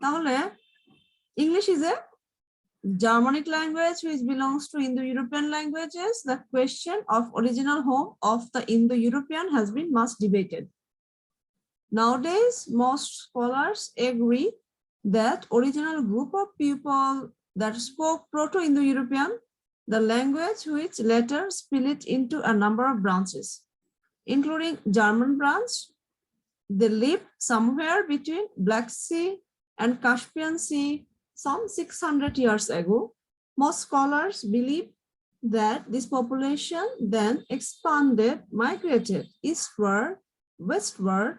তাহলে English is a Germanic language which belongs to Indo-European languages. The question of original home of the Indo-European has been much debated. Nowadays, most scholars agree that original group of people that spoke Proto-Indo-European, the language which later split into a number of branches, including German branch. They lived somewhere between Black Sea and Caspian Sea some 600 years ago. Most scholars believe that this population then expanded, migrated eastward, westward,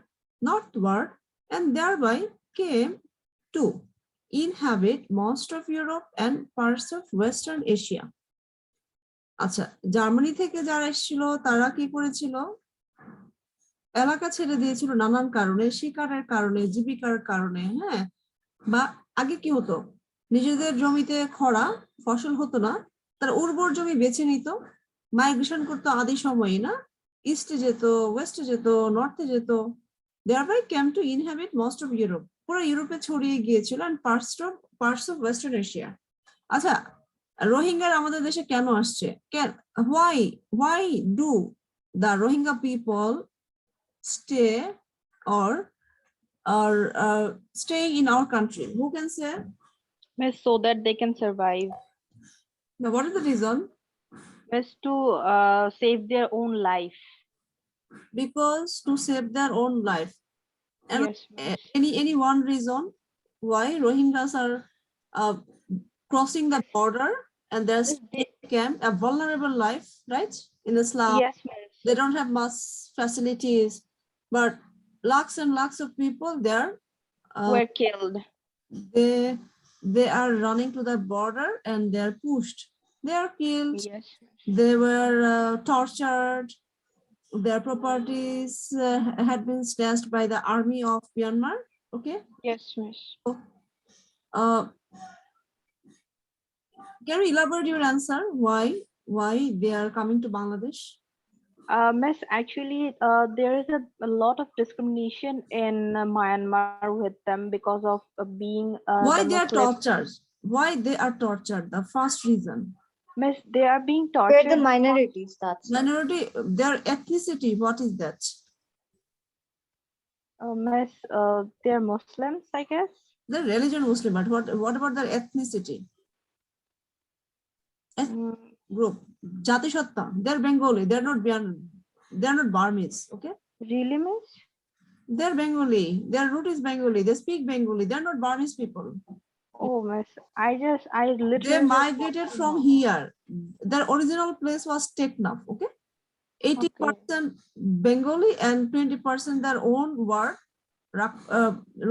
northward, and thereby came to inhabit most of Europe and parts of Western Asia. আচ্ছা, Germany থেকে যারা এসেছিল তারা কি করেছিল? এলাকা ছেড়ে দিয়েছিল নানান কারণে, শিকারের কারণে, জীবিকার কারণে, হ্যাঁ, বা আগে কি হতো, নিজেদের জমিতে খরা ফসল হতো না, তারা উর্বর জমি বেছে নিত, মাইগ্রেশন করতো আদি সময়ে, না, ইস্টে যেত, ওয়েস্টে যেত, নর্থে যেত, thereby came to inhabit most of Europe, পুরো ইউরোপে ছড়িয়ে গিয়েছিল, and parts of Western Asia. আচ্ছা, রোহিঙ্গার আমাদের দেশে কেন আসছে? why do the Rohingya people stay or staying in our country? Who can say? So that they can survive. Now, what is the reason? Just to save their own life. Because to save their own life. And yes. Any one reason why Rohingyas are crossing the border and there's became a vulnerable life, right? In Islam, yes, they don't have much facilities, but lakhs and lakhs of people there were killed. They are running to the border and they are pushed. They are killed. Yes. They were tortured. Their properties had been snatched by the army of Myanmar. Okay. Yes, miss. So, can you elaborate your answer? Why they are coming to Bangladesh? Miss, actually, there is a lot of discrimination in Myanmar with them because of being. Why they are tortured? Why they are tortured? The first reason. Miss, they are being tortured. They're the minorities. That's minority. Their ethnicity. What is that? Miss, they're Muslims, I guess. They're religion Muslim, but what about their ethnicity? Group. Jatisatta. They're Bengali. They're not Burmese. Okay. Really, miss? They're Bengali. Their root is Bengali. They speak Bengali. They're not Burmese people. Oh, miss, I literally. They migrated from here. Their original place was Teknaf. Okay. 80% Bengali and 20% their own word,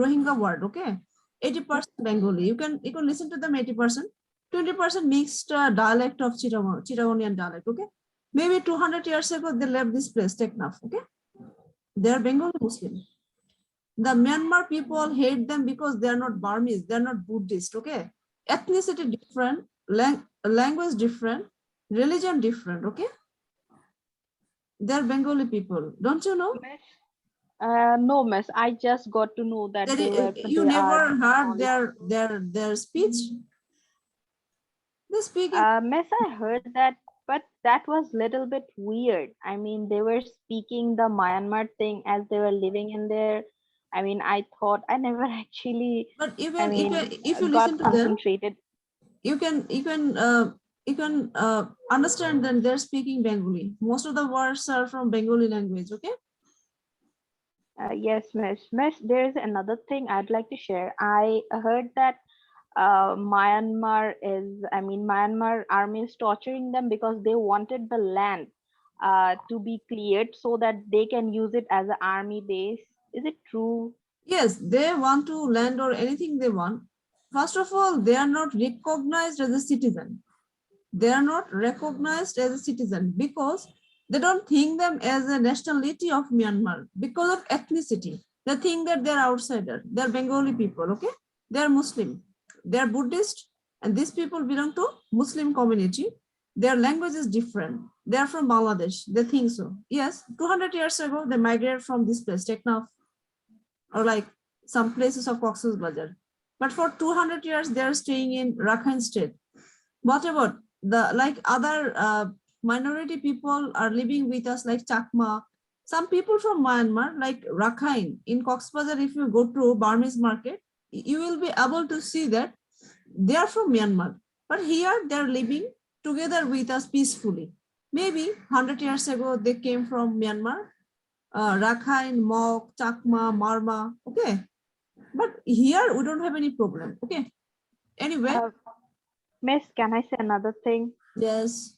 Rohingya word. Okay. 80% Bengali. You can listen to them. 80%. 20% mixed dialect of Chittagonian dialect. Okay. Maybe 200 years ago they left this place, Teknaf. Okay. They are Bengali Muslim. The Myanmar people hate them because they are not Burmese, they are not Buddhist. Okay. Ethnicity different, language different, religion different. Okay. They are Bengali people. Don't you know? No, miss. I just got to know that you never heard their speech. They speak. Miss, I heard that, but that was little bit weird. I mean, they were speaking the Myanmar thing as they were living in there. I mean, I thought I never actually. But if you got listen to concentrated. them, you can understand that they're speaking Bengali. Most of the words are from Bengali language. Okay. Yes, miss. Miss, there is another thing I'd like to share. I heard that Myanmar army is torturing them because they wanted the land to be cleared so that they can use it as an army base. Is it true? Yes, they want to land or anything they want. First of all, they are not recognized as a citizen. They are not recognized as a citizen because they don't think them as a nationality of Myanmar because of ethnicity. They think that they're outsider. They're Bengali people. Okay, they're Muslim. They're Buddhist, and these people belong to Muslim community. Their language is different. They're from Bangladesh. They think so. Yes, 200 years ago, they migrated from this place, Teknaf, or like some places of Cox's Bazar. but for 200 years they are staying in Rakhine state. What about the like other minority people are living with us, like Chakma? Some people from Myanmar, like Rakhine in Cox's Bazar, if you go to Burmese market, you will be able to see that they are from Myanmar, but here they are living together with us peacefully. Maybe 100 years ago they came from Myanmar, Rakhine, Mok, Chakma, Marma, okay. But here we don't have any problem, okay. Anyway, Miss, can I say another thing? yes.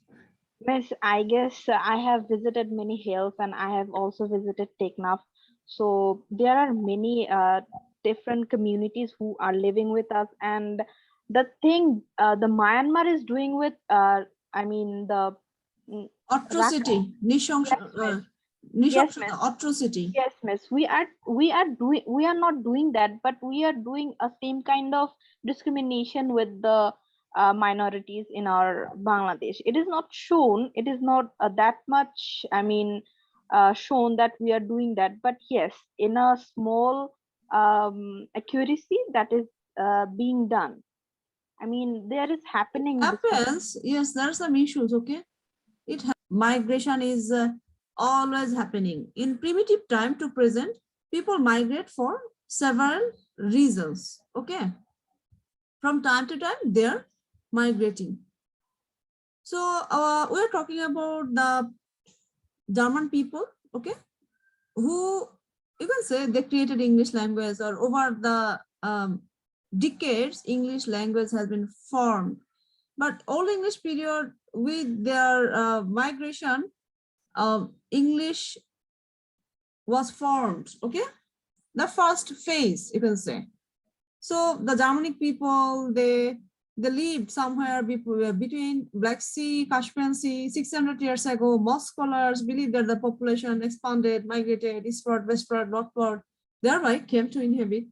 Miss, I guess I have visited many hills and I have also visited Teknaf. So there are many different communities who are living with us. And the thing the Myanmar is doing with, I mean, the Atrocity, yes, miss. Yes, miss. atrocity. Yes, miss. We are not doing that, but we are doing a same kind of discrimination with the minorities in our Bangladesh. It is not shown. It is not that much. I mean, shown that we are doing that. But yes, in a small accuracy that is being done. I mean, there is happening. Happens, yes, there are some issues, okay. Migration is always happening. In primitive time to present, people migrate for several reasons, okay. From time to time, they're migrating. So we're talking about the German people, okay, who you can say they created English language, or over the decades, English language has been formed. But Old English period, with their migration, English was formed, okay? The first phase, you can say. So the Germanic people, they lived somewhere between Black Sea, Caspian Sea. 600 years ago, most scholars believe that the population expanded, migrated eastward, westward, northward, thereby came to inhabit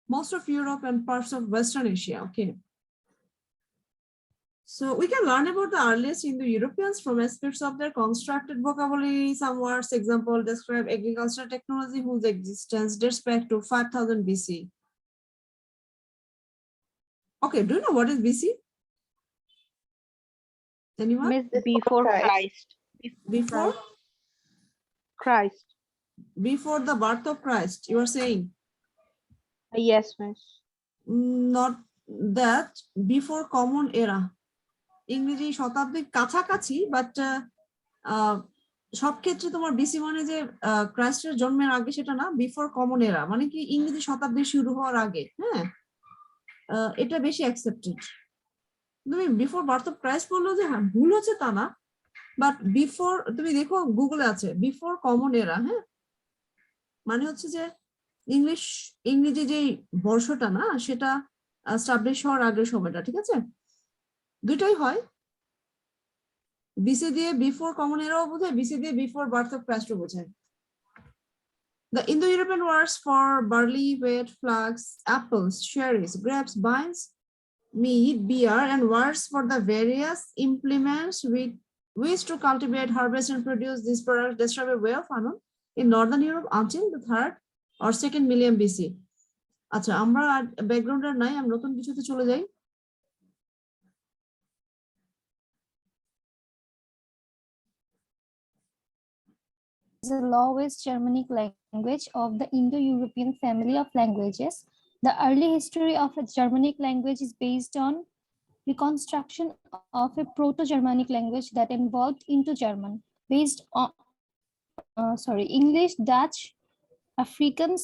most of Europe and parts of Western Asia, okay? So we can learn about the earliest Indo-Europeans from aspects of their constructed vocabulary. Some words, example, describe agricultural technology whose existence dates back to 5000 BC. Okay, do you know what is BC? Anyone? Miss, before Christ. Before? Christ. Before the birth of Christ, you are saying? Yes, miss. Not that, before common era. ইংরেজি শতাব্দীর কাছাকাছি, but সব ক্ষেত্রে তোমার BC মানে যে ক্রাইস্টের জন্মের আগে সেটা না, বিফোর কমন এরা মানে কি ইংরেজি শতাব্দী শুরু হওয়ার আগে, হ্যাঁ, এটা বেশি অ্যাকসেপ্টেড। তুমি বিফোর বার্থ অফ ক্রাইস্ট বললো যে হ্যাঁ ভুল হচ্ছে তা না, বাট বিফোর তুমি দেখো গুগলে আছে বিফোর কমন এরা, হ্যাঁ, মানে হচ্ছে যে ইংরেজি যে বর্ষটা না সেটা স্টাবলিশ হওয়ার আগের সময়টা, ঠিক আছে, দুইটাই হয়। BC দিয়ে বিফোর কমন এরাও বোঝায়, BC দিয়ে বিফোর বার্থ অফ ক্রাইস্টও বোঝায়। The Indo-European words for barley, wheat, flax, apples, cherries, grapes, vines, meat, beer, and words for the various implements which to cultivate, harvest, and produce these products describe a way of unknown in Northern Europe until the 3rd or 2nd millennium BC. আচ্ছা, আমরা ব্যাকগ্রাউন্ডার নাই, আমরা নতুন কিছুতে চলে যাই। The lowest Germanic language of the Indo-European family of languages. The early history of a Germanic language is based on reconstruction of a Proto-Germanic language that evolved into German, based on English, Dutch, Afrikaans,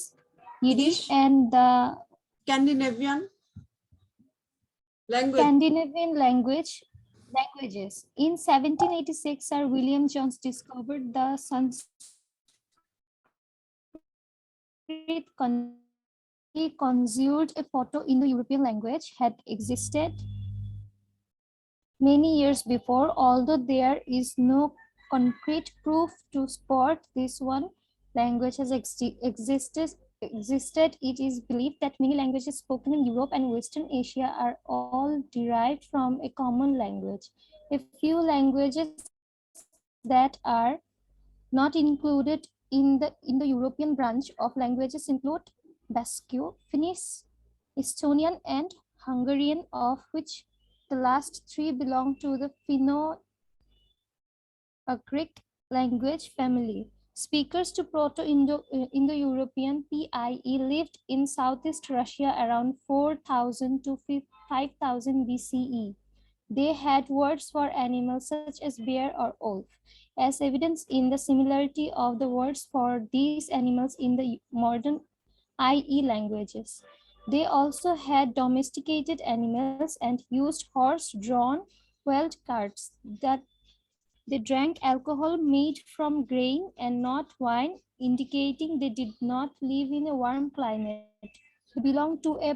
Yiddish, and the Scandinavian languages. In 1786, Sir William Jones discovered the Sanskrit. He conjured a Proto-Indo-European language had existed many years before, although there is no concrete proof to support this one language has existed. It is believed that many languages spoken in Europe and Western Asia are all derived from a common language. A few languages that are not included in the Indo-European branch of languages include Basque, Finnish, Estonian, and Hungarian, of which the last three belong to the Finno-Ugric language family. Speakers to Indo-European PIE lived in Southeast Russia around 4000 to 5000 BCE. They had words for animals such as bear or wolf, as evidence in the similarity of the words for these animals in the modern IE languages. They also had domesticated animals and used horse-drawn wheeled carts. That they drank alcohol made from grain and not wine, indicating they did not live in a warm climate. They belonged to a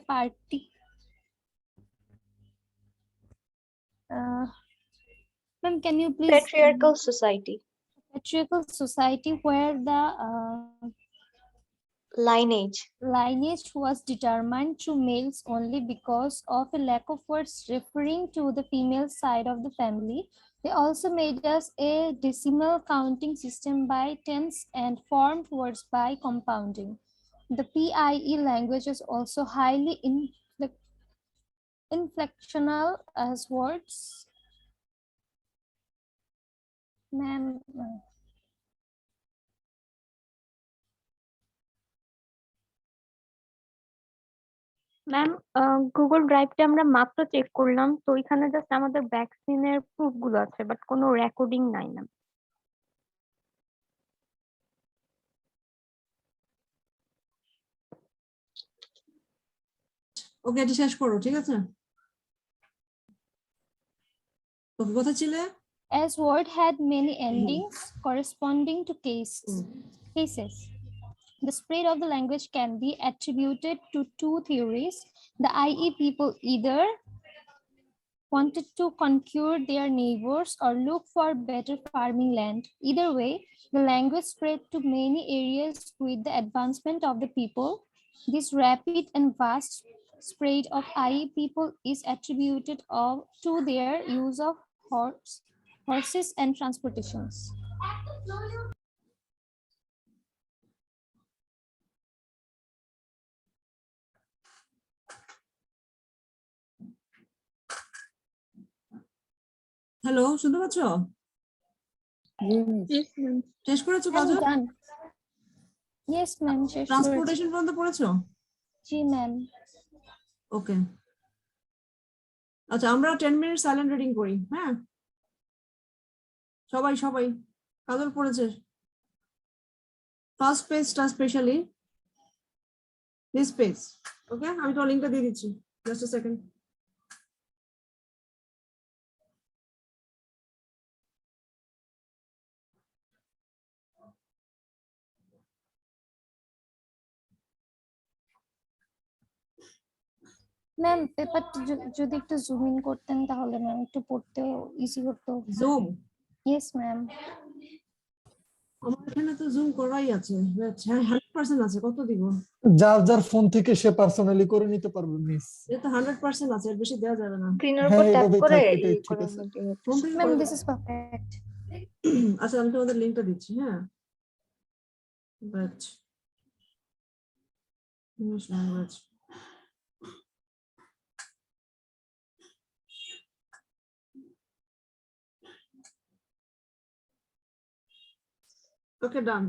ma'am, can you please Patriarchal society. patriarchal society where the Lineage. lineage was determined through males only because of a lack of words referring to the female side of the family. They also made us a decimal counting system by tens and formed words by compounding. The PIE language is also highly inflectional as words. Ma'am, ma'am Google ড্রাইভটা আমরা মাত্র check করলাম, তো ওইখানে just আমাদের ভ্যাকসিনের proof গুলো আছে, বাট কোনো রেকর্ডিং নাই ম্যাম। ওকে, এটা শেষ করো, ঠিক আছে? ওকে, কোথায় ছিলে? as word had many endings corresponding to cases. The spread of the language can be attributed to two theories. The IE people either wanted to conquer their neighbors or look for better farming land. Either way, the language spread to many areas with the advancement of the people. This rapid and vast spread of IE people is attributed to their use of horses and transportations. Hello, শুনতে পাচ্ছ? শেষ করেছো I'm Kajal? done. Yes, ma'am. Transportation পর্যন্ত পড়েছো? জি, ma'am. ওকে, আচ্ছা, আমরা 10 minute silent reading করি। হ্যাঁ, সবাই সবাই কাজল পড়েছে ফার্স্ট পেজটা, স্পেশালি দিস পেজ। ওকে, আমি তো লিংকটা দিয়ে দিচ্ছি, জাস্ট আ সেকেন্ড। ম্যাম, পেপারটা যদি একটু জুম ইন করতেন তাহলে ম্যাম একটু পড়তেও ইজি হতো। জুম? Yes ma'am. আমার এখানে তো জুম করাই আছে, 100% আছে। কত দিব? যার যার ফোন থেকে সে পার্সোনালি করে নিতে পারবে মিস। এটা 100% আছে, এর বেশি দেওয়া যাবে না। স্ক্রিনের উপর ট্যাপ এইভাবেই করে থাক, এটাই ঠিক আছে। ফোন থেকে ম্যাম, করে দিস দাও। Is perfect. আচ্ছা, আমি তোমাদের লিংকটা দিচ্ছি। হ্যাঁ, but English language. Okay, done.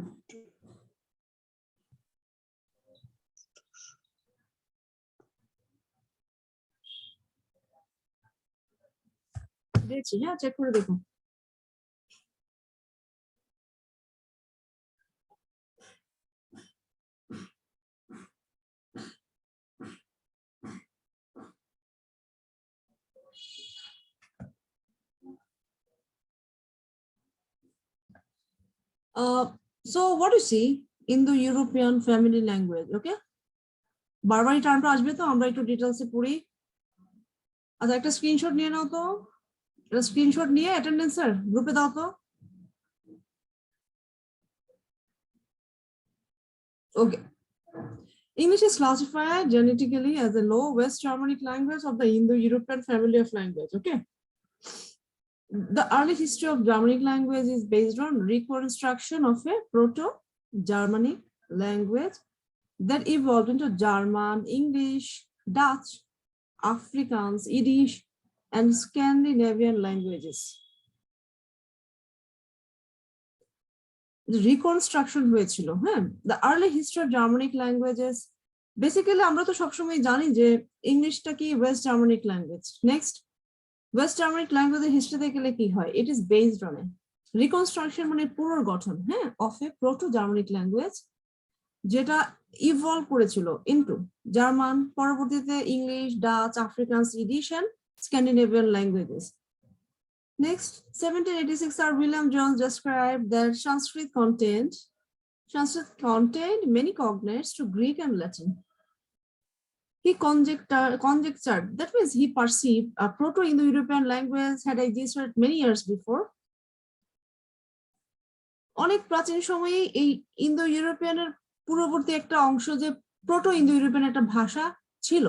দিয়েছি, হ্যাঁ, চেক করে দেখুন। So what do you see in the European family language? Okay, বারবারই টার্মটা আসবে, তো আমরা একটু ডিটেলসে পড়ি। আচ্ছা, একটা স্ক্রিনশট নিয়ে নাও তো, এটা স্ক্রিনশট নিয়ে অ্যাটেন্ডেন্সের গ্রুপে দাও তো। Okay, English is classified genetically as a Low West Germanic language of the Indo-European family of language. Okay, the early history of Germanic language is based on reconstruction of a Proto-Germanic language that evolved into German, English, Dutch, Afrikaans, Yiddish, and Scandinavian languages. Reconstruction হয়েছিল, হ্যাঁ। The early history of Germanic languages, basically আমরা তো সবসময় জানি যে ইংলিশটা কি West Germanic language. Next, West Germanic ল্যাঙ্গুয়েজের হিস্ট্রিতে গেলে কি হয়, it is based on a reconstruction, মানে পুনর্গঠন, হ্যাঁ, of a proto Germanic language, যেটা ইভলভ করেছিল ইনটু জার্মান, পরবর্তীতে English, Dutch, Afrikaans, Yiddish and Scandinavian languages. Next, 1786, Sir William Jones described that Sanskrit contained many cognates to Greek and Latin. He conjectured, that means he perceived a Proto-Indo-European language had existed many years before. অনেক প্রাচীন সময়ে এই Indo ইউরোপিয়ানের পূর্ববর্তী একটা অংশ যে proto Indo European একটা ভাষা ছিল,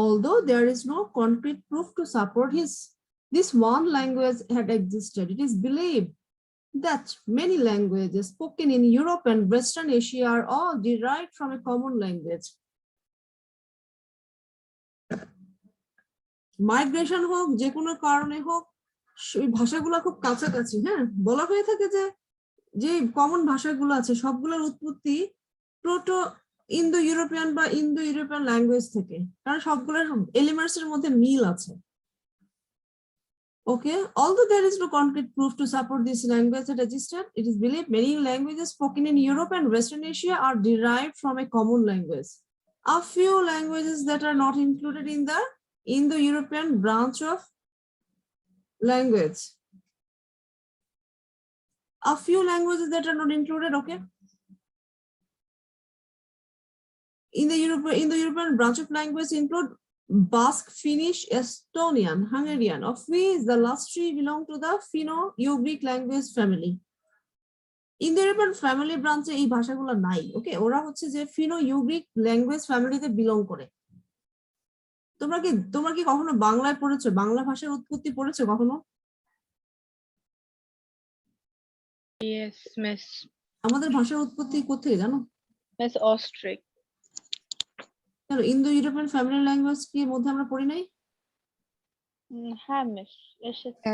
although there is no concrete proof to support this one language had existed. It is believed that many languages spoken in Europe and Western Asia are all derived from a common language. Migration হোক, যে কোনো কারণে হোক, ওই ভাষাগুলো খুব কাছাকাছি, হ্যাঁ। বলা হয়ে থাকে যে কমন ভাষাগুলো আছে সবগুলোর উৎপত্তি প্রোটো ইন্দো ইউরোপিয়ান বা ইন্দো ইউরোপিয়ান ল্যাঙ্গুয়েজ থেকে, কারণ সবগুলোর এলিমেন্টস এর মধ্যে মিল আছে। Okay, although there is no concrete proof to support this language that existed, it is believed many languages spoken in Europe and Western Asia are derived from a common language. A few languages that are not included in the Indo-European branch of language. A few languages that are not included, okay? In the Indo-European branch of language include Basque, Finnish, Estonian, Hungarian, of which the last three belong to the Finno-Ugric language family. Indo-European family branch এই ভাষাগুলো নাই, ওকে। ওরা হচ্ছে যে Finno-Ugric language ফ্যামিলিতে belong করে। তোমরা কি কখনো বাংলায় পড়েছো, বাংলা ভাষার উৎপত্তি পড়েছো কখনো? Yes, Miss. আমাদের ভাষার উৎপত্তি কোথেকে জানো? Miss Ostrich. কেন ইন্দো ইউরোপিয়ান ফ্যামিলি ল্যাঙ্গুয়েজ কি মধ্যে আমরা পড়ি নাই? হ্যাঁ মিস, এসেছে।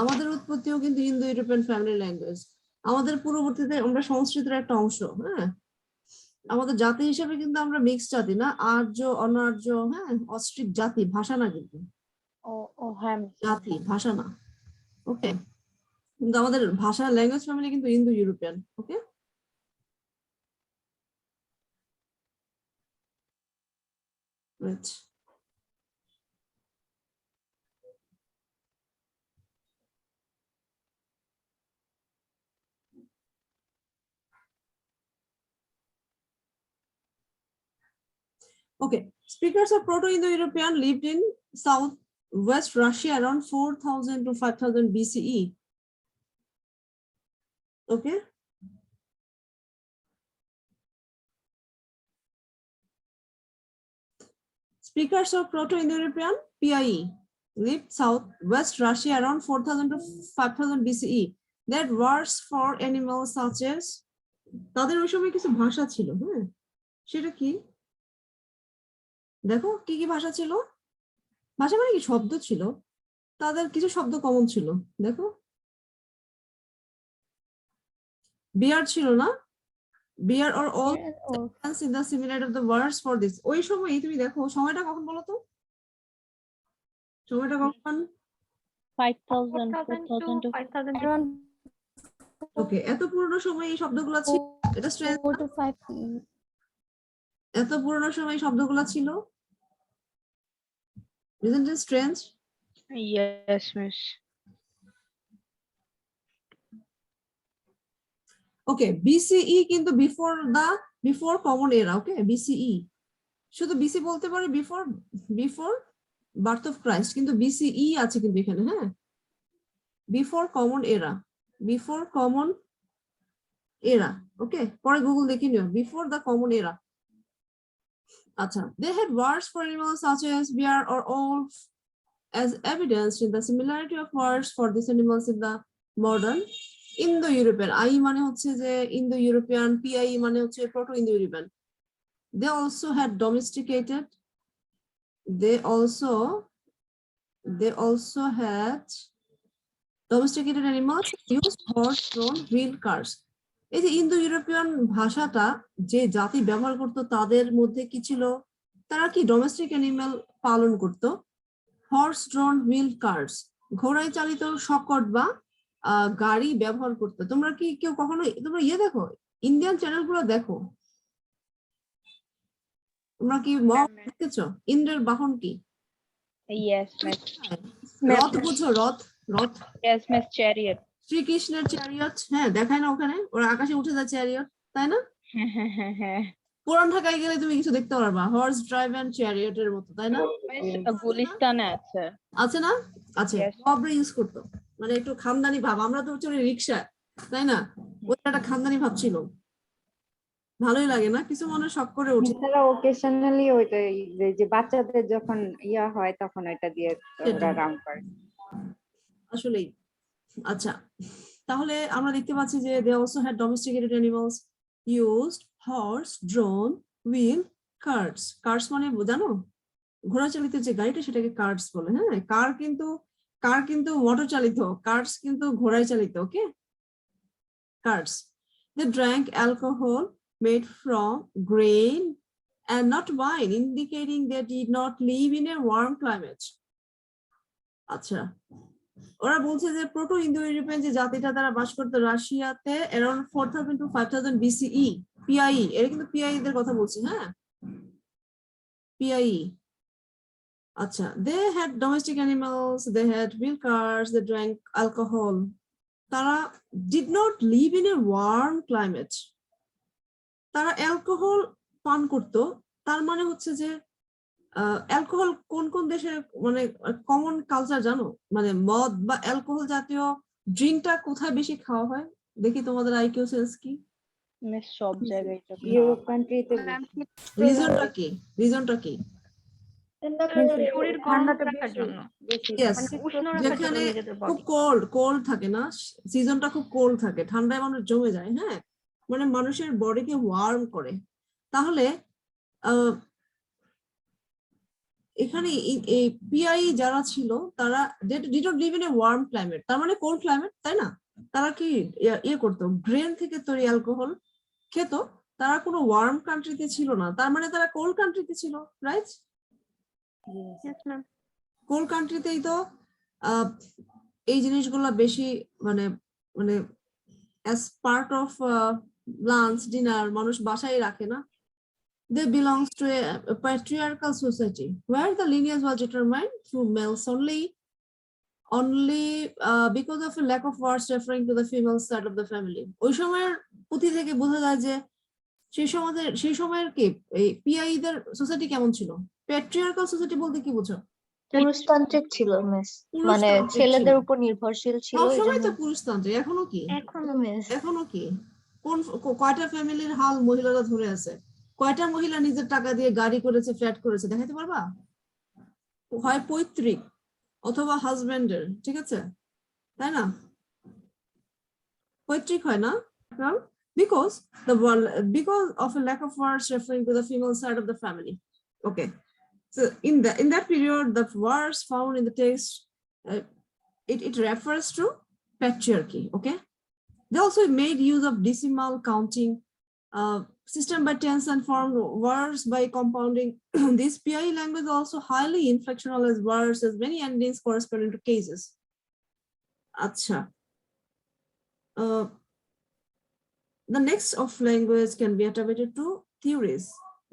আমাদের উৎপত্তিও কিন্তু ইন্দো ইউরোপিয়ান ফ্যামিলি ল্যাঙ্গুয়েজ। আমাদের পূর্ববর্তীতে আমরা সংস্কৃতের একটা অংশ, হ্যাঁ। আমাদের জাতি হিসেবে কিন্তু আমরা মিক্সড জাতি না, আর্য, অনার্য, হ্যাঁ, অস্ট্রিক জাতি, ভাষা না কিন্তু। ও হ্যাঁ জাতি, ভাষা না, ওকে। কিন্তু আমাদের ভাষা ল্যাঙ্গুয়েজ ফ্যামিলি কিন্তু Indo European, okay. Right. Okay, speakers of Proto-Indo-European lived in southwest Russia around 4000 to 5000 BCE. Okay. Speakers of Proto-Indo-European PIE lived southwest Russia around 4000 to 5000 BCE. They had words for animals such as, তাদের ওই সময় কিছু ভাষা ছিল, হ্যাঁ। সেটা কি দেখো, কি কি ভাষা ছিল? ভাষা মানে কি, শব্দ ছিল। তাদের কিছু শব্দ কমন ছিল, দেখো। বিয়ার ছিল না, বিয়ার or all in the similarity of the words for this. ওই সময় তুমি দেখো, সময়টা কখন বলো তো? সময়টা কখন? 5000 4000 to 5000 ওকে, এত পুরনো সময় এই শব্দগুলো ছিল, এটা স্ট্রেঞ্জ। 4 to 5 এত পুরনো সময় শব্দগুলো ছিল, isn't it strange? Yes, miss. Okay, BCE কিন্তু before common era, okay, BCE শুধু BC বলতে পারে, before birth of Christ, কিন্তু BCE আছে কিন্তু এখানে, হ্যাঁ। before common era, okay, পরে গুগল দেখে নিও, before the common era. আচ্ছা, they had words for animals such as bear or wolf as evidenced in the similarity of words for these animals in the modern Indo-European. I মানে হচ্ছে যে Indo-European, PIE মানে হচ্ছে Proto-Indo-European. They also had domesticated. They also had domesticated animals, used horse, drawn, wheeled cars. এই যে Indo European ভাষাটা যে জাতি ব্যবহার করত তাদের মধ্যে কি ছিল, তারা কি ডোমেস্টিক অ্যানিমাল পালন করত, হর্স ড্রন হুইল কার্স, ঘোড়ায় চালিত শকট বা গাড়ি ব্যবহার করতো। তোমরা কি কেউ কখনো তোমরা দেখো ইন্ডিয়ান চ্যানেল গুলো দেখো, তোমরা কি দেখেছো ইন্দ্রের বাহন কি? Yes, miss. রথ বুঝো, রথ রথ Yes, miss. Chariot. শ্রীকৃষ্ণের চ্যারিয়ট, হ্যাঁ দেখায় না ওখানে ওরা আকাশে উঠে যায় চ্যারিয়ট, তাই না? পুরান ঢাকায় গেলে তুমি কিছু দেখতে পারবা হর্স ড্রাইভ এন্ড চ্যারিয়টের মতো, তাই না? Miss, গুলিস্তানে আছে। আছে না? আছে, Yes. সবরে ইউজ করতো, মানে একটু খানদানি ভাব। আমরা তো চলে রিক্সা, তাই না? ওটা একটা খানদানি ভাব ছিল, ভালোই লাগে না? কিছু মনে শখ করে উঠে। তারা ওকেশনালি ওইটা যে বাচ্চাদের যখন ইয়া হয় তখন ওইটা দিয়ে ওরা রাউন্ড করে আসলেই। আচ্ছা, তাহলে আমরা দেখতে পাচ্ছি যে they also had domesticated animals, used horse, drawn, wheel, carts. Carts মানে জানো, ঘোড়া চালিত যে গাড়িটা সেটাকে কার্টস বলে। হ্যাঁ, কার কিন্তু মোটর চালিত, কার্টস কিন্তু ঘোড়ায় চালিত। ওকে, carts. They drank alcohol made from grain and not wine, indicating they did not live in a warm climate. আচ্ছা, ওরা বলছে যে প্রোটো ইন্দো ইউরোপিয়ান যে জাতিটা তারা বাস করতো রাশিয়াতে অ্যারাউন্ড 4000 to 5000 BCE, পিআই, এরা কিন্তু পিআই এর কথা বলছে। হ্যাঁ, পিআই। আচ্ছা, they had domestic animals, they had wheel cars, they drank alcohol. তারা did not live in a warm climate. তারা অ্যালকোহল পান করতো, তার মানে হচ্ছে যে অ্যালকোহল কোন কোন দেশের মানে কমন কালচার জানো, মানে মদ বা অ্যালকোহল জাতীয় ড্রিঙ্কটা কোথায় বেশি খাওয়া হয়? দেখি তোমাদের আইকিউ সেন্স কি। মিস সব জায়গায় এটা ইউরোপ কান্ট্রিতে রিজনটা কি? রিজনটা কি? শরীর গরম রাখার জন্য। Yes, উষ্ণ রাখার জন্য যেখানে নিজেদের খুব বডি। কোল্ড থাকে না, সিজনটা খুব কোল্ড থাকে, ঠান্ডায় মানুষ জমে যায়। হ্যাঁ, মানে মানুষের বডিকে ওয়ার্ম করে। তাহলে এখানে পিআই যারা ছিল তারা did not live in a warm climate, তার মানে কোল্ড ক্লাইমেট, তাই না? তারা কি ইয়ে করতো, গ্রেন থেকে তৈরি অ্যালকোহল খেত, তারা কোনো ওয়ার্ম কান্ট্রিতে ছিল না, তার মানে তারা কোল্ড কান্ট্রিতে ছিল, রাইট? কোল্ড কান্ট্রিতেই তো এই জিনিসগুলো বেশি মানে মানে as part of lunch dinner মানুষ বাসায় রাখে না। They belongs to a patriarchal society where the lineage was determined through males only because of a lack of words referring to the female side of the family. ওই সময়ের পুঁথি থেকে বোঝা যায় যে সেই সময়ের কি এই পিআই দের সোসাইটি কেমন ছিল? প্যাট্রিয়ার্কাল সোসাইটি বলতে কি বুঝো? পুরুষতান্ত্রিক ছিল মিস, মানে ছেলেদের উপর নির্ভরশীল ছিল। সবসময় তো পুরুষতান্ত্রিক, এখনো কি? এখনো মিস, এখনো কি? কোন কয়টা ফ্যামিলির হাল মহিলারা ধরে আছে? কয়টা মহিলা নিজের টাকা দিয়ে গাড়ি করেছে, ফ্ল্যাট করেছে, দেখাতে পারবা? হয় পৈতৃক অথবা হাজবেন্ডের, ঠিক আছে, তাই না? পৈতৃক হয় না, because of a lack of words referring to the female side of the family. Okay, so in that period the words found in the text it refers to patriarchy. Okay, they also made use of decimal counting system by tens and formed words by compounding. This PI language also highly inflectional as words as many endings corresponding to cases. Acha. The next of language can be attributed to theories.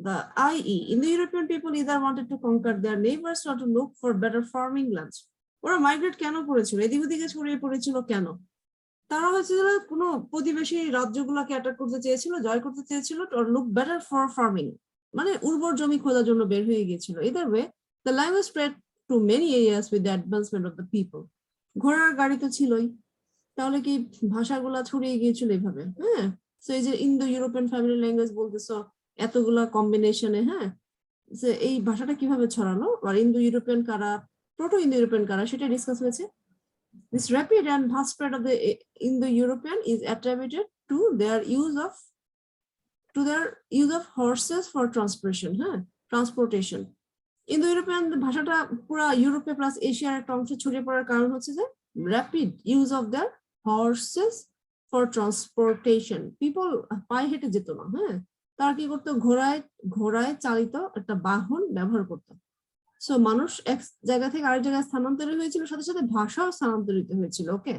The i.e. in the European people either wanted to conquer their neighbors or to look for better farming lands. ওরা migrate কেন করেছিল, এদিক ওদিকে ছড়িয়ে পড়েছিল কেন? তারা হচ্ছে কোনো প্রতিবেশী রাজ্যগুলোকে অ্যাটাক করতে চেয়েছিল, জয় করতে চেয়েছিল, or look better for farming, মানে উর্বর জমি খোঁজার জন্য বের হয়ে গিয়েছিল। Either way, the language spread to many areas with the advancement of the people. ঘোড়ার গাড়ি তো ছিলই, তাহলে কি ভাষাগুলা ছড়িয়ে গিয়েছিল এইভাবে? হ্যাঁ, তো এই যে ইন্দো ইউরোপিয়ান ফ্যামিলি ল্যাঙ্গুয়েজ বলতেছো এতগুলা কম্বিনেশনে, হ্যাঁ, যে এই ভাষাটা কিভাবে ছড়ালো আর ইন্দো ইউরোপিয়ান কারা, প্রোটো ইন্দো ইউরোপিয়ান কারা, সেটা ডিসকাস হয়েছে। This rapid and vast spread of the Indo-European is attributed to their use of to their use of horses for transportation. Indo European ভাষাটা পুরা ইউরোপে প্লাস এশিয়ার একটা অংশে ছড়িয়ে পড়ার কারণ হচ্ছে যে rapid use of the horse's for transportation. People পায়ে হেঁটে যেত না, তারা কি করতো, ঘোড়ায় চালিত একটা বাহন ব্যবহার করতো। সো মানুষ এক জায়গা থেকে আরেক জায়গায় স্থানান্তরিত হয়েছিল, সাথে সাথে ভাষাও স্থানান্তরিত হয়েছিল। ওকে,